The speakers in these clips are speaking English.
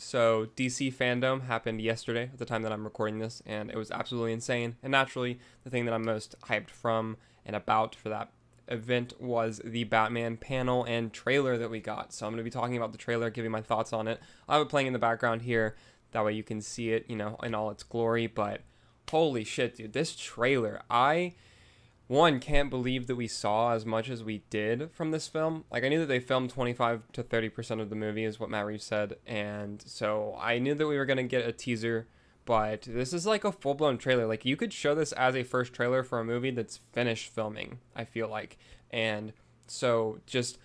So DC FanDome happened yesterday at the time that I'm recording this, and it was absolutely insane. And naturally, the thing that I'm most hyped from and about for that event was the Batman panel and trailer that we got. So I'm going to be talking about the trailer, giving my thoughts on it. I have it playing in the background here. That way you can see it, you know, in all its glory. But holy shit, dude, this trailer, one, can't believe that we saw as much as we did from this film. Like, I knew that they filmed 25 to 30% of the movie is what Matt Reeves said. And so I knew that we were going to get a teaser, but this is like a full-blown trailer. Like, you could show this as a first trailer for a movie that's finished filming, I feel like. And so just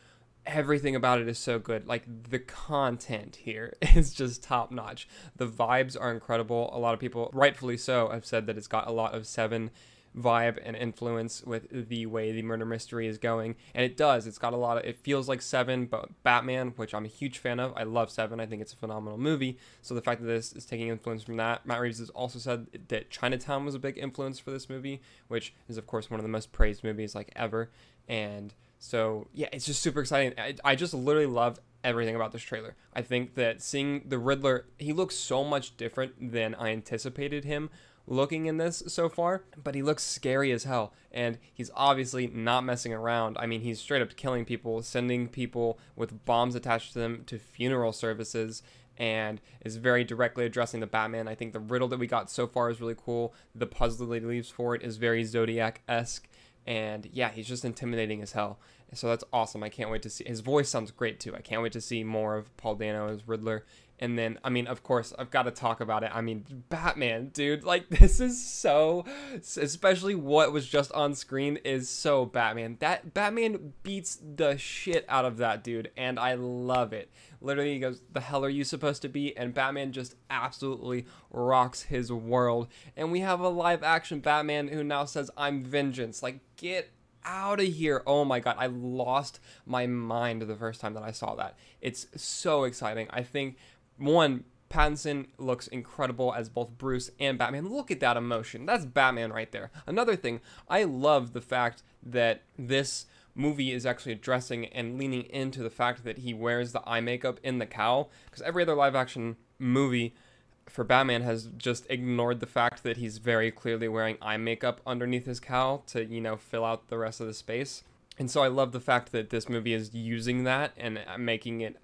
everything about it is so good. Like, the content here is just top-notch. The vibes are incredible. A lot of people, rightfully so, have said that it's got a lot of Seven vibe and influence with the way the murder mystery is going, and it does. It's got a lot of, it feels like Seven but Batman, which I'm a huge fan of. I love Seven. I think it's a phenomenal movie. So the fact that this is taking influence from that. Matt Reeves has also said that Chinatown was a big influence for this movie, which is of course one of the most praised movies like ever. And so yeah, it's just super exciting. I just literally love everything about this trailer. I think that seeing the Riddler, he looks so much different than I anticipated him looking in this so far, but he looks scary as hell, and he's obviously not messing around. I mean, he's straight up killing people, sending people with bombs attached to them to funeral services, and is very directly addressing the Batman. I think the riddle that we got so far is really cool. The puzzle that he leaves for it is very Zodiac-esque, and yeah, he's just intimidating as hell. So that's awesome. I can't wait to see. His voice sounds great too. I can't wait to see more of Paul Dano as Riddler. And then, I mean, of course, I've got to talk about it. I mean, Batman, dude, like, this is so, especially what was just on screen is so Batman. That Batman beats the shit out of that dude, and I love it. Literally, he goes, "The hell are you supposed to be?" And Batman just absolutely rocks his world. And we have a live action Batman who now says, "I'm vengeance." Like, get out of here. Oh my god, I lost my mind the first time that I saw that. It's so exciting. I think, one, Pattinson looks incredible as both Bruce and Batman. Look at that emotion. That's Batman right there. Another thing, I love the fact that this movie is actually addressing and leaning into the fact that he wears the eye makeup in the cowl, because every other live action movie for Batman has just ignored the fact that he's very clearly wearing eye makeup underneath his cowl to, you know, fill out the rest of the space. And so I love the fact that this movie is using that and making it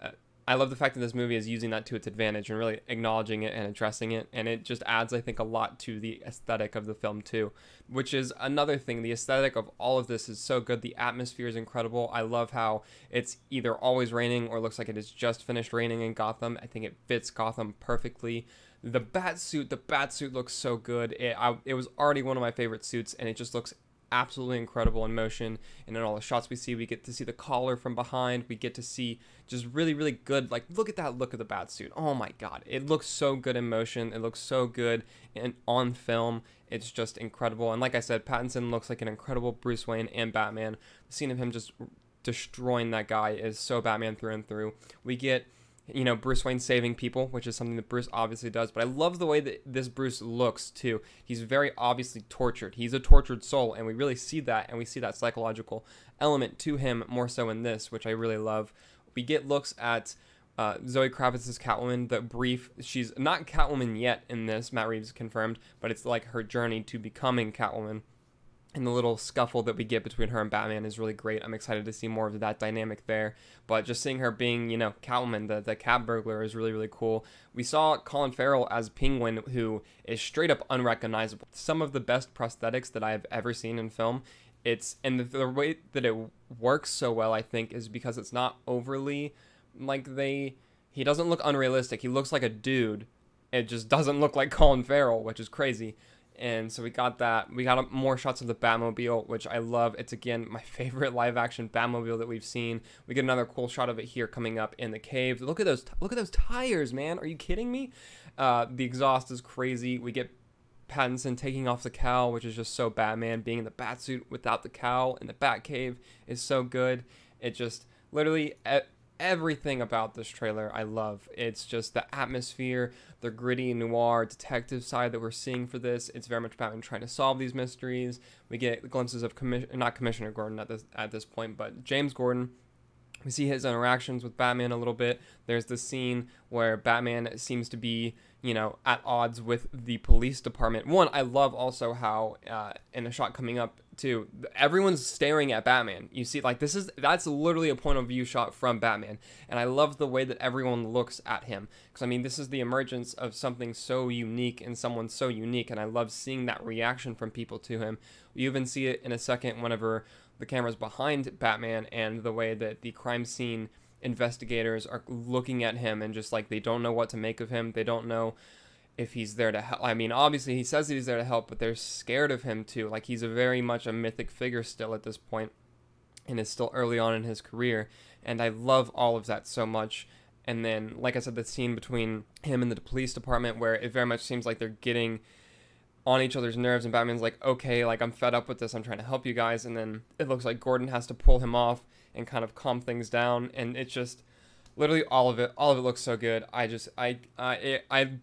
I love the fact that this movie is using that to its advantage and really acknowledging it and addressing it. And it just adds, I think, a lot to the aesthetic of the film too, which is another thing. The aesthetic of all of this is so good. The atmosphere is incredible. I love how it's either always raining or looks like it has just finished raining in Gotham. I think it fits Gotham perfectly. The Batsuit looks so good. It was already one of my favorite suits, and it just looks absolutely incredible in motion. And in all the shots we see, we get to see the collar from behind. We get to see just really good, like, look at that look of the Batsuit. Oh my god, it looks so good in motion. It looks so good and on film. It's just incredible. And like I said, Pattinson looks like an incredible Bruce Wayne and Batman. The scene of him just destroying that guy is so Batman through and through. We get, you know, Bruce Wayne saving people, which is something that Bruce obviously does. But I love the way that this Bruce looks, too. He's very obviously tortured. He's a tortured soul, and we really see that, and we see that psychological element to him more so in this, which I really love. We get looks at Zoe Kravitz's Catwoman, the brief. She's not Catwoman yet in this, Matt Reeves confirmed, but it's like her journey to becoming Catwoman. And the little scuffle that we get between her and Batman is really great. I'm excited to see more of that dynamic there. But just seeing her being, you know, Catwoman, the cat burglar, is really cool. We saw Colin Farrell as Penguin, who is straight up unrecognizable. Some of the best prosthetics that I have ever seen in film. And the way that it works so well, I think, is because it's not overly, like, he doesn't look unrealistic. He looks like a dude. It just doesn't look like Colin Farrell, which is crazy. And so we got that. We got more shots of the Batmobile, which I love. It's, again, my favorite live-action Batmobile that we've seen. We get another cool shot of it here coming up in the cave. Look at those tires, man. Are you kidding me? The exhaust is crazy. We get Pattinson taking off the cowl, which is just so Batman. Being in the Batsuit without the cowl in the Batcave is so good. It just literally everything about this trailer I love. It's just the atmosphere, the gritty noir detective side that we're seeing for this. It's very much Batman trying to solve these mysteries. We get glimpses of not Commissioner Gordon at this point, but James Gordon We see his interactions with Batman a little bit. There's the scene where Batman seems to be, at odds with the police department. One, I love also how, in a shot coming up too, everyone's staring at Batman. You see, like, that's literally a point of view shot from Batman. And I love the way that everyone looks at him. Because, I mean, this is the emergence of something so unique and someone so unique. And I love seeing that reaction from people to him. You even see it in a second whenever the camera's behind Batman and the way that the crime scene investigators are looking at him and just like they don't know what to make of him. They don't know if he's there to help. I mean, obviously he says he's there to help, but they're scared of him too. Like he's very much a mythic figure still at this point and is still early on in his career. And I love all of that so much. And then, like I said, the scene between him and the police department where it very much seems like they're getting on each other's nerves and Batman's like, okay, like I'm fed up with this, I'm trying to help you guys, and then it looks like Gordon has to pull him off and kind of calm things down, and it's just literally all of it looks so good. I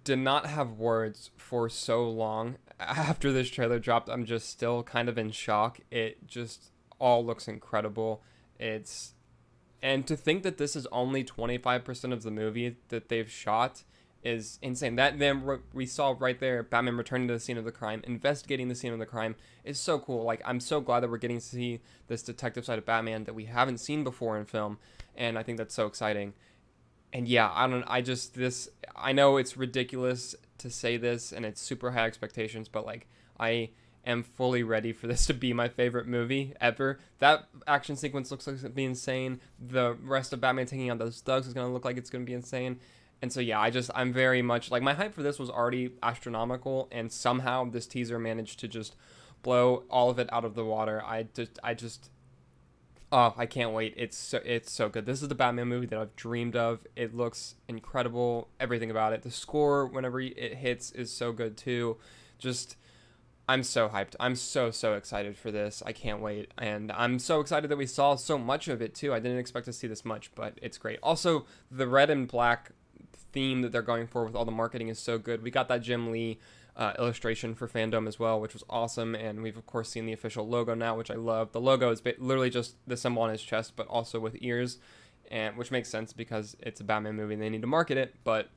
did not have words for so long after this trailer dropped. I'm just still kind of in shock. It just all looks incredible. And to think that this is only 25% of the movie that they've shot is insane. That then we saw right there, Batman returning to the scene of the crime, investigating the scene of the crime is so cool. Like I'm so glad that we're getting to see this detective side of Batman that we haven't seen before in film, and I think that's so exciting. And yeah, I know it's ridiculous to say this and it's super high expectations, but like I am fully ready for this to be my favorite movie ever. That action sequence looks like it's gonna be insane. The rest of Batman taking on those thugs is gonna look like it's gonna be insane. And so, yeah, I'm very much, like, my hype for this was already astronomical, and somehow this teaser managed to just blow all of it out of the water. Oh, I can't wait. It's so good. This is the Batman movie that I've dreamed of. It looks incredible, everything about it. The score, whenever it hits, is so good, too. I'm so hyped. I'm so excited for this. I can't wait. And I'm so excited that we saw so much of it, too. I didn't expect to see this much, but it's great. Also, the red and black theme that they're going for with all the marketing is so good. We got that Jim Lee illustration for FanDome as well, which was awesome, and we've of course seen the official logo now, which I love. The logo is literally just the symbol on his chest, but also with ears, and which makes sense because it's a Batman movie and they need to market it. But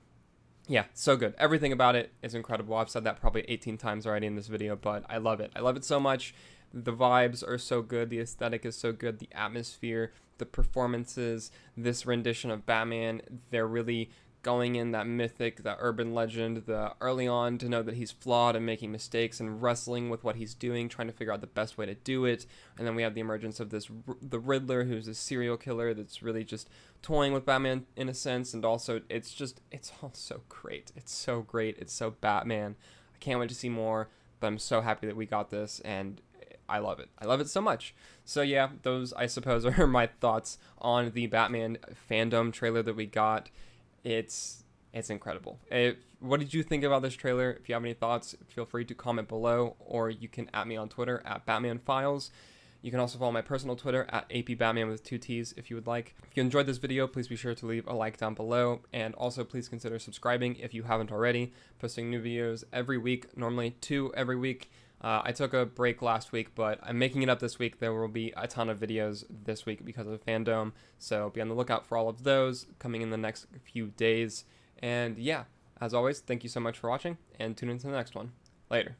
yeah, so good. Everything about it is incredible. I've said that probably 18 times already in this video, but I love it. I love it so much. The vibes are so good. The aesthetic is so good. The atmosphere, the performances, this rendition of Batman, they're really going in that mythic, that urban legend, the early on to know that he's flawed and making mistakes and wrestling with what he's doing, trying to figure out the best way to do it. And then we have the emergence of the Riddler, who's a serial killer that's really just toying with Batman in a sense. And also it's all so great. It's so great. It's so Batman. I can't wait to see more, but I'm so happy that we got this, and I love it. I love it so much. So yeah, those I suppose are my thoughts on the Batman FanDome trailer that we got. It's incredible. What did you think about this trailer? If you have any thoughts, feel free to comment below, or you can @ me on Twitter @ BatmanFiles. You can also follow my personal Twitter @ APBatman with 2 T's if you would like. If you enjoyed this video, please be sure to leave a like down below, and also please consider subscribing if you haven't already. Posting new videos every week, normally 2 every week. I took a break last week, but I'm making it up this week. There will be a ton of videos this week because of FanDome, so be on the lookout for all of those coming in the next few days. And yeah, as always, thank you so much for watching, and tune into the next one. Later.